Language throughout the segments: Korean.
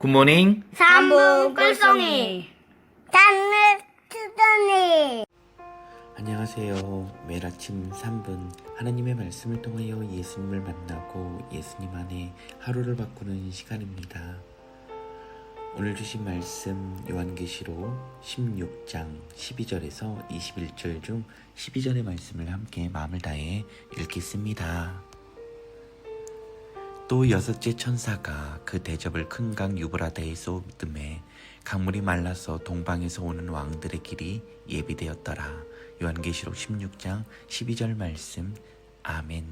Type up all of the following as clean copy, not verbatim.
굿모닝. 3분 꿀송이 단물 투더니. 안녕하세요. 매일 아침 3분 하나님의 말씀을 통하여 예수님을 만나고 예수님 안에 하루를 바꾸는 시간입니다. 오늘 주신 말씀 요한계시록 16장 12절에서 21절 중 12절의 말씀을 함께 마음을 다해 읽겠습니다. 또 여섯째 천사가 그 대접을 큰 강 유브라데에 쏟음에 강물이 말라서 동방에서 오는 왕들의 길이 예비되었더라. 요한계시록 16장 12절 말씀. 아멘.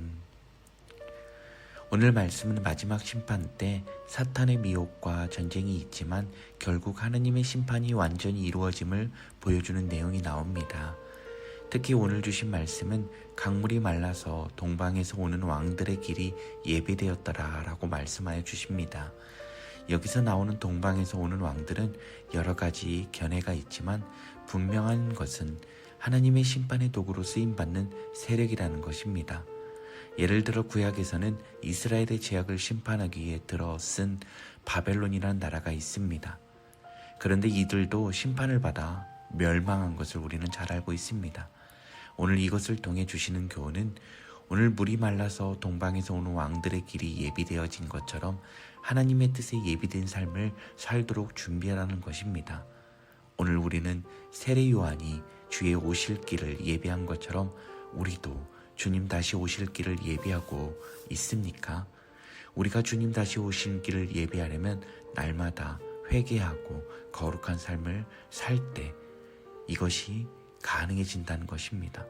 오늘 말씀은 마지막 심판 때 사탄의 미혹과 전쟁이 있지만 결국 하느님의 심판이 완전히 이루어짐을 보여주는 내용이 나옵니다. 특히 오늘 주신 말씀은 강물이 말라서 동방에서 오는 왕들의 길이 예비되었더라 라고 말씀하여 주십니다. 여기서 나오는 동방에서 오는 왕들은 여러 가지 견해가 있지만 분명한 것은 하나님의 심판의 도구로 쓰임받는 세력이라는 것입니다. 예를 들어 구약에서는 이스라엘의 죄악을 심판하기 위해 들어 쓴 바벨론이라는 나라가 있습니다. 그런데 이들도 심판을 받아 멸망한 것을 우리는 잘 알고 있습니다. 오늘 이것을 통해 주시는 교훈은 오늘 물이 말라서 동방에서 오는 왕들의 길이 예비되어진 것처럼 하나님의 뜻에 예비된 삶을 살도록 준비하라는 것입니다. 오늘 우리는 세례 요한이 주의 오실 길을 예비한 것처럼 우리도 주님 다시 오실 길을 예비하고 있습니까? 우리가 주님 다시 오실 길을 예비하려면 날마다 회개하고 거룩한 삶을 살 때 이것이 가능해진다는 것입니다.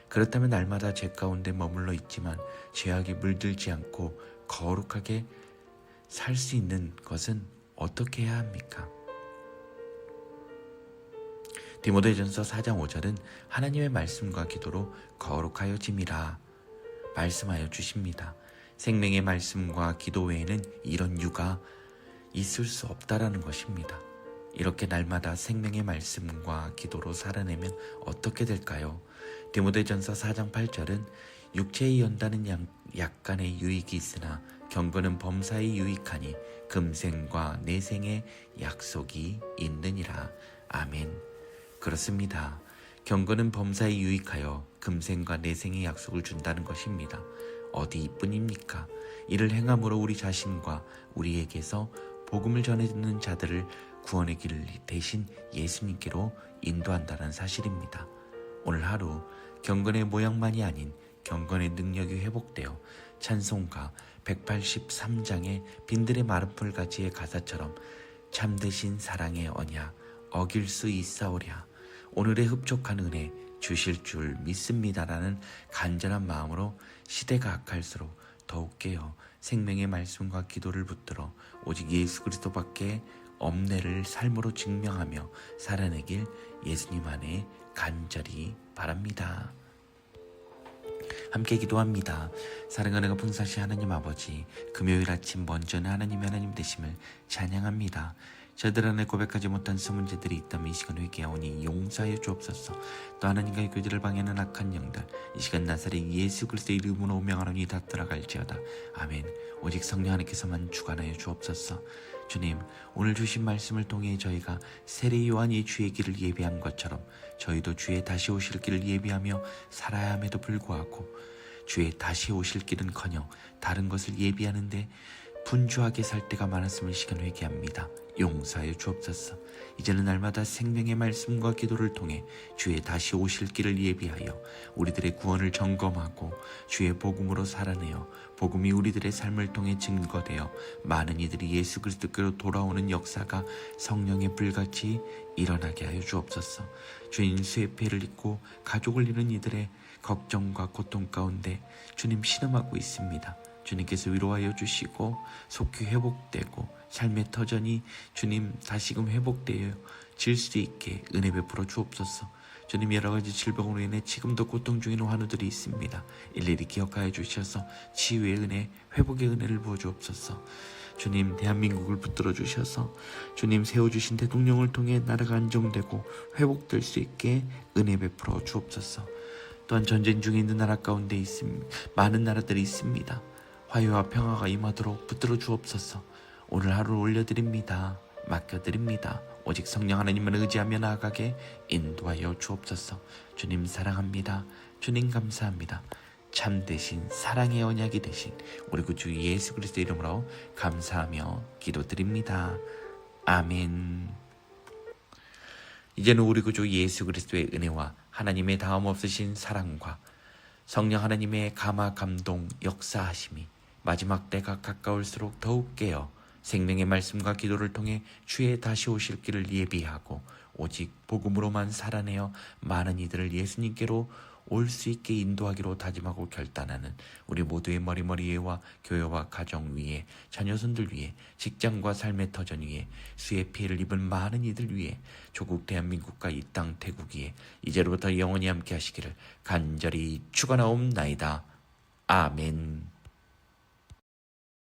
그렇다면 날마다 죄 가운데 머물러 있지만 죄악에 물들지 않고 거룩하게 살 수 있는 것은 어떻게 해야 합니까? 디모데전서 4장 5절은 하나님의 말씀과 기도로 거룩하여짐이라 말씀하여 주십니다. 생명의 말씀과 기도 외에는 이런 유가 있을 수 없다라는 것입니다. 이렇게 날마다 생명의 말씀과 기도로 살아내면 어떻게 될까요? 디모데전서 4장 8절은 육체의 연단은 약간의 유익이 있으나 경건은 범사에 유익하니 금생과 내생의 약속이 있느니라. 아멘. 그렇습니다. 경건은 범사에 유익하여 금생과 내생의 약속을 준다는 것입니다. 어디 이뿐입니까? 이를 행함으로 우리 자신과 우리에게서 복음을 전해듣는 자들을 구원의 길 대신 예수님께로 인도한다는 사실입니다. 오늘 하루 경건의 모양만이 아닌 경건의 능력이 회복되어 찬송가 183장의 빈들의 마른 풀가지의 가사처럼 참되신 사랑의 언약 어길 수 있사오랴 오늘의 흡족한 은혜 주실 줄 믿습니다라는 간절한 마음으로 시대가 악할수록 더욱 깨어 생명의 말씀과 기도를 붙들어 오직 예수 그리스도밖에 없네를 삶으로 증명하며 살아내길 예수님 안에 간절히 바랍니다. 함께 기도합니다. 사랑하는 풍성하신 하나님 아버지, 금요일 아침 먼저는 하나님 되심을 찬양합니다. 저들 안에 고백하지 못한 수문제들이 있다면 이 시간 회개하오니 용서하여 주옵소서. 또 하나님과의 교제를 방해하는 악한 영들 이 시간 나사렛 예수 그리스도의 이름으로 명하노니 다 떠나갈지어다. 아멘. 오직 성령 하나님께서만 주관하여 주옵소서. 주님, 오늘 주신 말씀을 통해 저희가 세례 요한이 주의 길을 예비한 것처럼 저희도 주의 다시 오실 길을 예비하며 살아야 함에도 불구하고 주의 다시 오실 길은커녕 다른 것을 예비하는데 분주하게 살 때가 많았음을 시간 회개합니다. 용서하여 주옵소서. 이제는 날마다 생명의 말씀과 기도를 통해 주의 다시 오실 길을 예비하여 우리들의 구원을 점검하고 주의 복음으로 살아내어 복음이 우리들의 삶을 통해 증거되어 많은 이들이 예수 그리스도께로 돌아오는 역사가 성령의 불같이 일어나게 하여 주옵소서. 주인 수의 피해를 입고 가족을 잃은 이들의 걱정과 고통 가운데 주님 신음하고 있습니다. 주님께서 위로하여 주시고 속히 회복되고 삶의 터전이 주님 다시금 회복되어 질 수 있게 은혜 베풀어 주옵소서. 주님, 여러 가지 질병으로 인해 지금도 고통 중인 환우들이 있습니다. 일일이 기억하여 주셔서 치유의 은혜, 회복의 은혜를 부어 주옵소서. 주님, 대한민국을 붙들어 주셔서 주님 세워주신 대통령을 통해 나라가 안정되고 회복될 수 있게 은혜 베풀어 주옵소서. 또한 전쟁 중에 있는 나라 가운데 많은 나라들이 있습니다. 화해와 평화가 임하도록 붙들어 주옵소서. 오늘 하루 올려드립니다. 맡겨드립니다. 오직 성령 하나님을 의지하며 나아가게 인도하여 주옵소서. 주님 사랑합니다. 주님 감사합니다. 참되신 사랑의 언약이 되신 우리 구주 예수 그리스도 이름으로 감사하며 기도드립니다. 아멘. 이제는 우리 구주 예수 그리스도의 은혜와 하나님의 다음 없으신 사랑과 성령 하나님의 감화 감동 역사하심이 마지막 때가 가까울수록 더욱 깨어 생명의 말씀과 기도를 통해 주의 다시 오실 길을 예비하고 오직 복음으로만 살아내어 많은 이들을 예수님께로 올 수 있게 인도하기로 다짐하고 결단하는 우리 모두의 머리머리와 교회와 가정 위에 자녀손들 위에 직장과 삶의 터전 위에 수의 피해를 입은 많은 이들 위에 조국 대한민국과 이 땅 태국 위에 이제로부터 영원히 함께 하시기를 간절히 축원하옵나이다. 아멘.